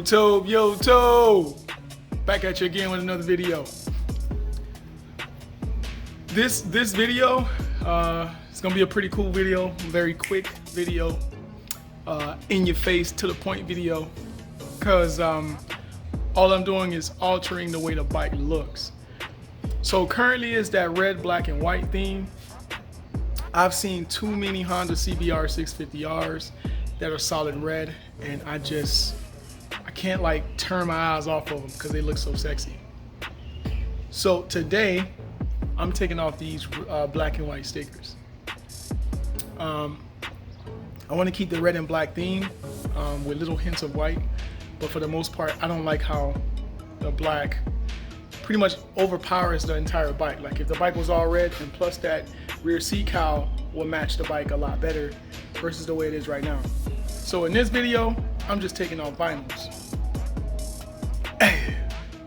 YouTube, back at you again with another video. This video, it's gonna be a pretty cool video, very quick video, in your face, to the point video, because all I'm doing is altering the way the bike looks. So currently it's that red, black, and white theme. I've seen too many Honda CBR650Rs that are solid red, and I can't like turn my eyes off of them because they look so sexy. So today I'm taking off these black and white stickers. I want to keep the red and black theme with little hints of white, but for the most part I don't like how the black pretty much overpowers the entire bike. Like if the bike was all red, and plus that rear seat cowl will match the bike a lot better versus the way it is right now. So in this video, I'm just taking off vinyls.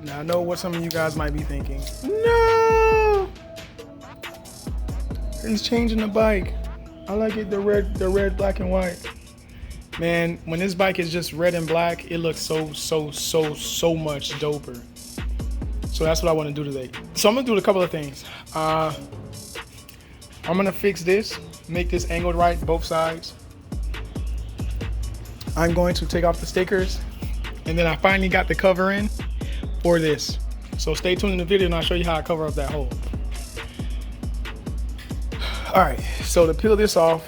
Now I know what some of you guys might be thinking. No! He's changing the bike. I like it the red, black, and white. Man, when this bike is just red and black, it looks so much doper. So that's what I want to do today. So I'm gonna do a couple of things. I'm gonna fix this, make this angled right, both sides. I'm going to take off the stickers, and then I finally got the cover in for this. So stay tuned in the video and I'll show you how I cover up that hole. All right, so to peel this off,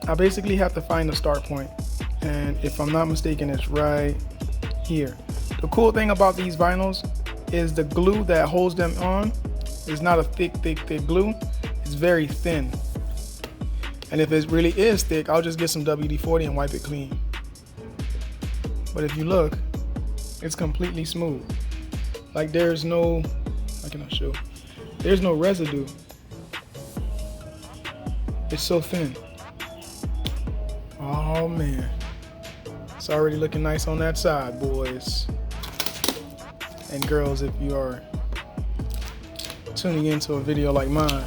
I basically have to find the start point. And if I'm not mistaken, it's right here. The cool thing about these vinyls is the glue that holds them on is not a thick glue. It's very thin. And if it really is thick, I'll just get some WD-40 and wipe it clean. But if you look, it's completely smooth. Like there's no, I cannot show. There's no residue. It's so thin. Oh man. It's already looking nice on that side, boys. And girls, if you are tuning into a video like mine.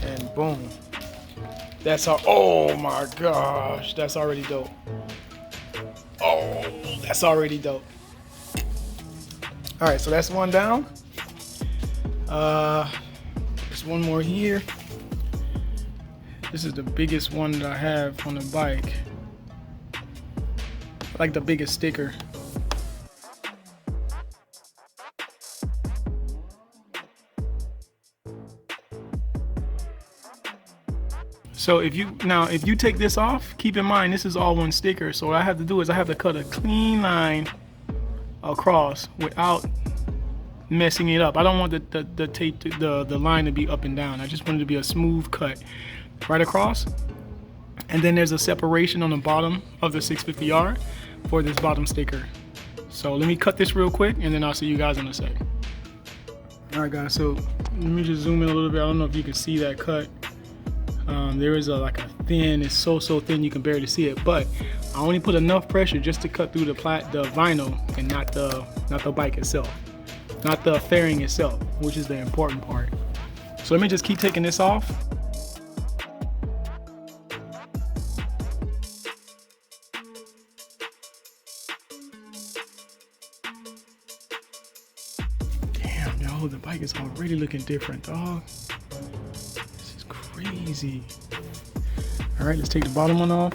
And boom. That's all. Oh my gosh, that's already dope. Oh, that's already dope. All right, so that's one down. There's one more here. This is the biggest one that I have on the bike. Like the biggest sticker. So if you take this off, keep in mind this is all one sticker. So what I have to do is I have to cut a clean line across without messing it up. I don't want the line to be up and down. I just want it to be a smooth cut right across. And then there's a separation on the bottom of the 650R for this bottom sticker. So let me cut this real quick and then I'll see you guys in a sec. All right guys, so let me just zoom in a little bit. I don't know if you can see that cut. There is like a thin, it's so thin you can barely see it, but I only put enough pressure just to cut through the vinyl and not the bike itself, not the fairing itself, which is the important part. So let me just keep taking this off. Damn, yo, the bike is already looking different, dog. This is crazy. All right, let's take the bottom one off.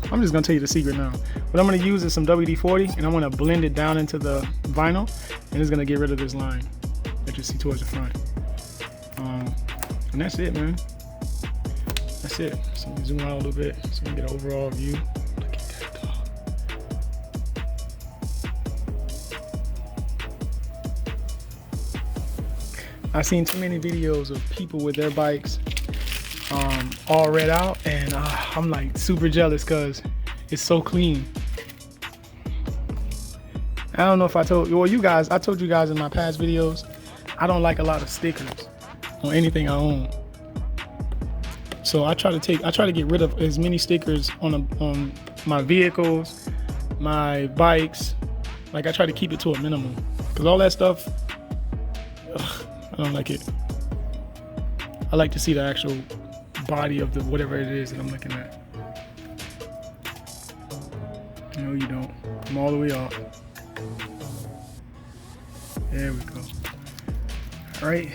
I'm just gonna tell you the secret now. What I'm gonna use is some WD-40 and I'm gonna blend it down into the vinyl, and it's gonna get rid of this line that you see towards the front. And that's it, man. That's it. So let me zoom out a little bit so we can get an overall view. Look at that, dog. I've seen too many videos of people with their bikes all red out, and I'm like super jealous because it's so clean. I don't know if I told you guys, I told you guys in my past videos, I don't like a lot of stickers on anything I own. So I try to get rid of as many stickers on my vehicles, my bikes. Like I try to keep it to a minimum, because all that stuff, I don't like it. I like to see the actual body of the whatever it is that I'm looking at. No, you don't. Come all the way off. There we go. All right.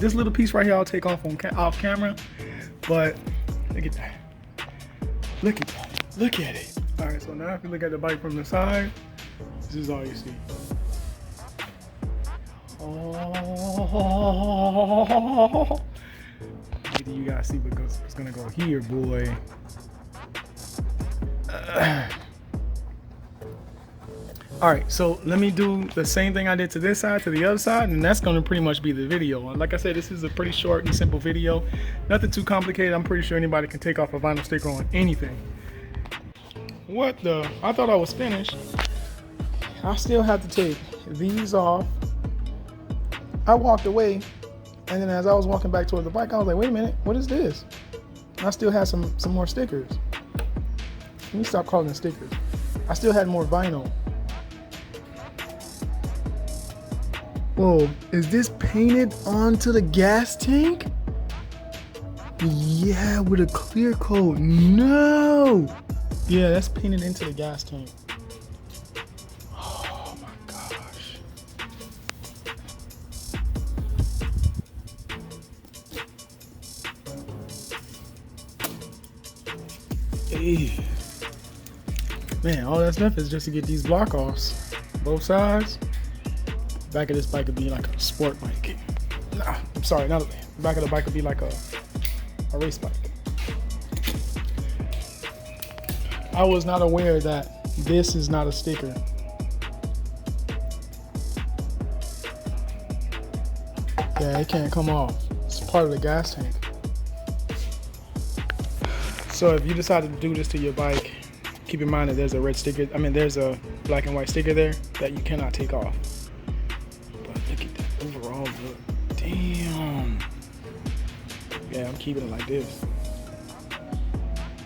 This little piece right here I'll take off on off camera, but look at that. Look at that. Look at it. All right, so now if you look at the bike from the side, this is all you see. Oh, maybe you guys see because it's gonna go here, boy. All right, so let me do the same thing I did to this side to the other side, and that's gonna pretty much be the video. Like I said, this is a pretty short and simple video. Nothing too complicated. I'm pretty sure anybody can take off a vinyl sticker on anything. What the? I thought I was finished. I still have to take these off. I walked away, and then as I was walking back towards the bike, I was like, wait a minute, what is this? And I still had some more stickers. Let me stop calling them stickers. I still had more vinyl. Whoa, is this painted onto the gas tank? Yeah, with a clear coat. No! Yeah, that's painted into the gas tank. Oh my gosh. Hey. Man, all that's left is just to get these block offs. Both sides. Back of this bike would be like a sport bike. Nah, I'm sorry, not the back of the bike would be like a race bike. I was not aware that this is not a sticker. Yeah, it can't come off. It's part of the gas tank. So if you decide to do this to your bike, keep in mind that there's a red sticker. I mean, there's a black and white sticker there that you cannot take off. But look at that overall look. Damn. Yeah, I'm keeping it like this.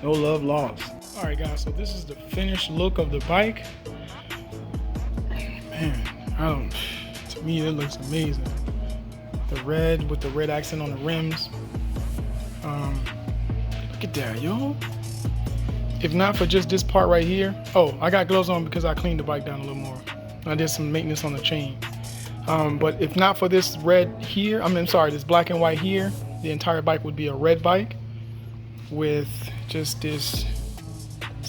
No love lost. All right, guys. So this is the finished look of the bike. Man, to me it looks amazing. The red with the red accent on the rims. Look at that, yo. If not for just this part right here. Oh, I got gloves on because I cleaned the bike down a little more. I did some maintenance on the chain. But if not for this red here, this black and white here, the entire bike would be a red bike with just this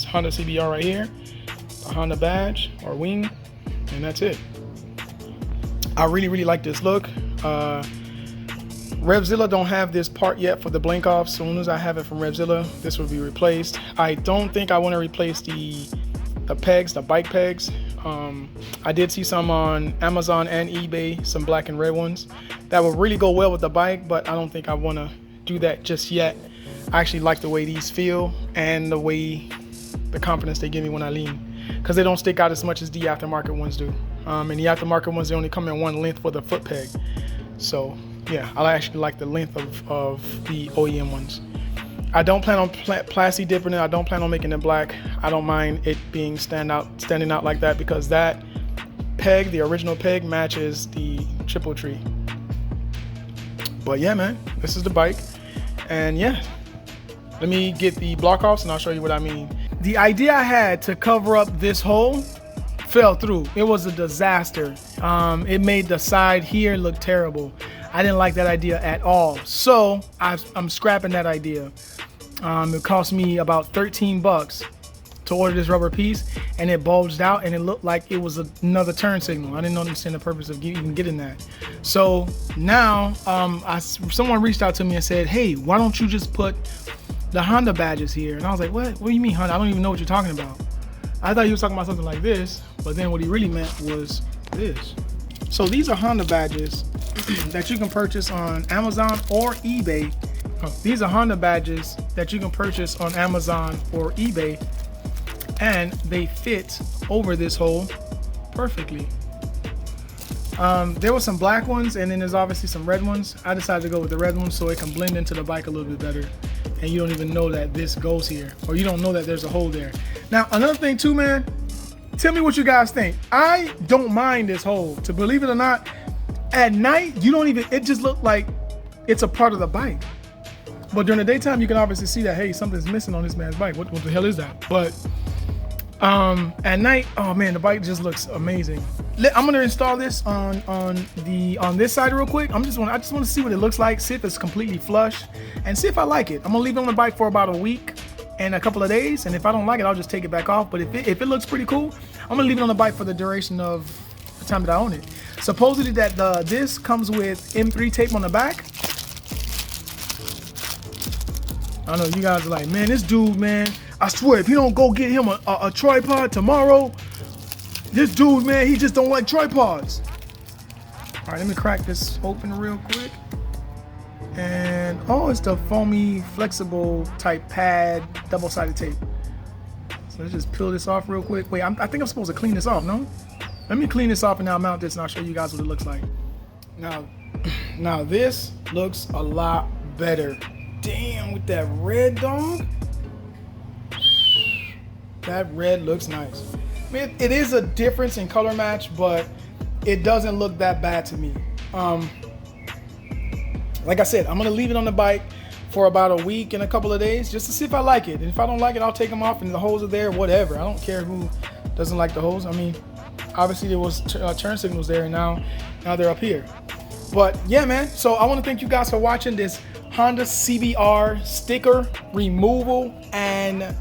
Honda CBR right here, a Honda badge or wing, and that's it. I really like this look. Revzilla don't have this part yet for the blink off. As soon as I have it from Revzilla, this will be replaced. I don't think I want to replace the pegs, the bike pegs. I did see some on Amazon and eBay, some black and red ones that would really go well with the bike, but I don't think I want to do that just yet. I actually like the way these feel and the confidence they give me when I lean, because they don't stick out as much as the aftermarket ones do. And the aftermarket ones, they only come in one length for the foot peg. So yeah, I actually like the length of the OEM ones. I don't plan on plasti dipping it. I don't plan on making it black. I don't mind it being standing out like that, because that peg, the original peg, matches the triple tree. But yeah, man, this is the bike. And yeah, let me get the block offs and I'll show you what I mean. The idea I had to cover up this hole fell through. It was a disaster. It made the side here look terrible. I didn't like that idea at all. So I'm scrapping that idea. It cost me about 13 bucks to order this rubber piece, and it bulged out and it looked like it was another turn signal. I didn't understand the purpose of even getting that. So now someone reached out to me and said, hey, why don't you just put the Honda badges here? And I was like, what do you mean Honda? I don't even know what you're talking about. I thought he was talking about something like this, but then what he really meant was this. So these are Honda badges that you can purchase on Amazon or eBay. These are Honda badges that you can purchase on Amazon or eBay, and they fit over this hole perfectly. There were some black ones, and then there's obviously some red ones. I decided to go with the red ones so it can blend into the bike a little bit better, and you don't even know that this goes here, or you don't know that there's a hole there. Now, another thing too, man, tell me what you guys think. I don't mind this hole. To believe it or not, at night, you don't even, it just looked like it's a part of the bike. But during the daytime, you can obviously see that, hey, something's missing on this man's bike. What the hell is that? But at night, oh man, the bike just looks amazing. I'm gonna install this on this side real quick. I just want to see what it looks like, see if it's completely flush, and see if I like it. I'm gonna leave it on the bike for about a week and a couple of days, and if I don't like it, I'll just take it back off. But if it looks pretty cool, I'm gonna leave it on the bike for the duration of the time that I own it. Supposedly that this comes with M3 tape on the back. I know you guys are like, man, this dude, man, I swear, if he don't go get him a tripod tomorrow, this dude, man, he just don't like tripods. All right, let me crack this open real quick. And, oh, it's the foamy, flexible type pad, double-sided tape. So let's just peel this off real quick. Wait, I think I'm supposed to clean this off, no? Let me clean this off and I'll mount this and I'll show you guys what it looks like. Now this looks a lot better. Damn, with that red, dog. That red looks nice. I mean, it is a difference in color match, but it doesn't look that bad to me. Like I said, I'm gonna leave it on the bike for about a week and a couple of days just to see if I like it. And if I don't like it, I'll take them off and the holes are there, whatever. I don't care who doesn't like the holes. I mean, obviously there was turn signals there, and now they're up here. But yeah, man, so I want to thank you guys for watching this Honda CBR sticker removal and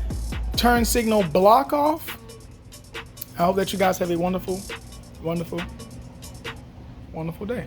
turn signal block off. I hope that you guys have a wonderful, wonderful, wonderful day.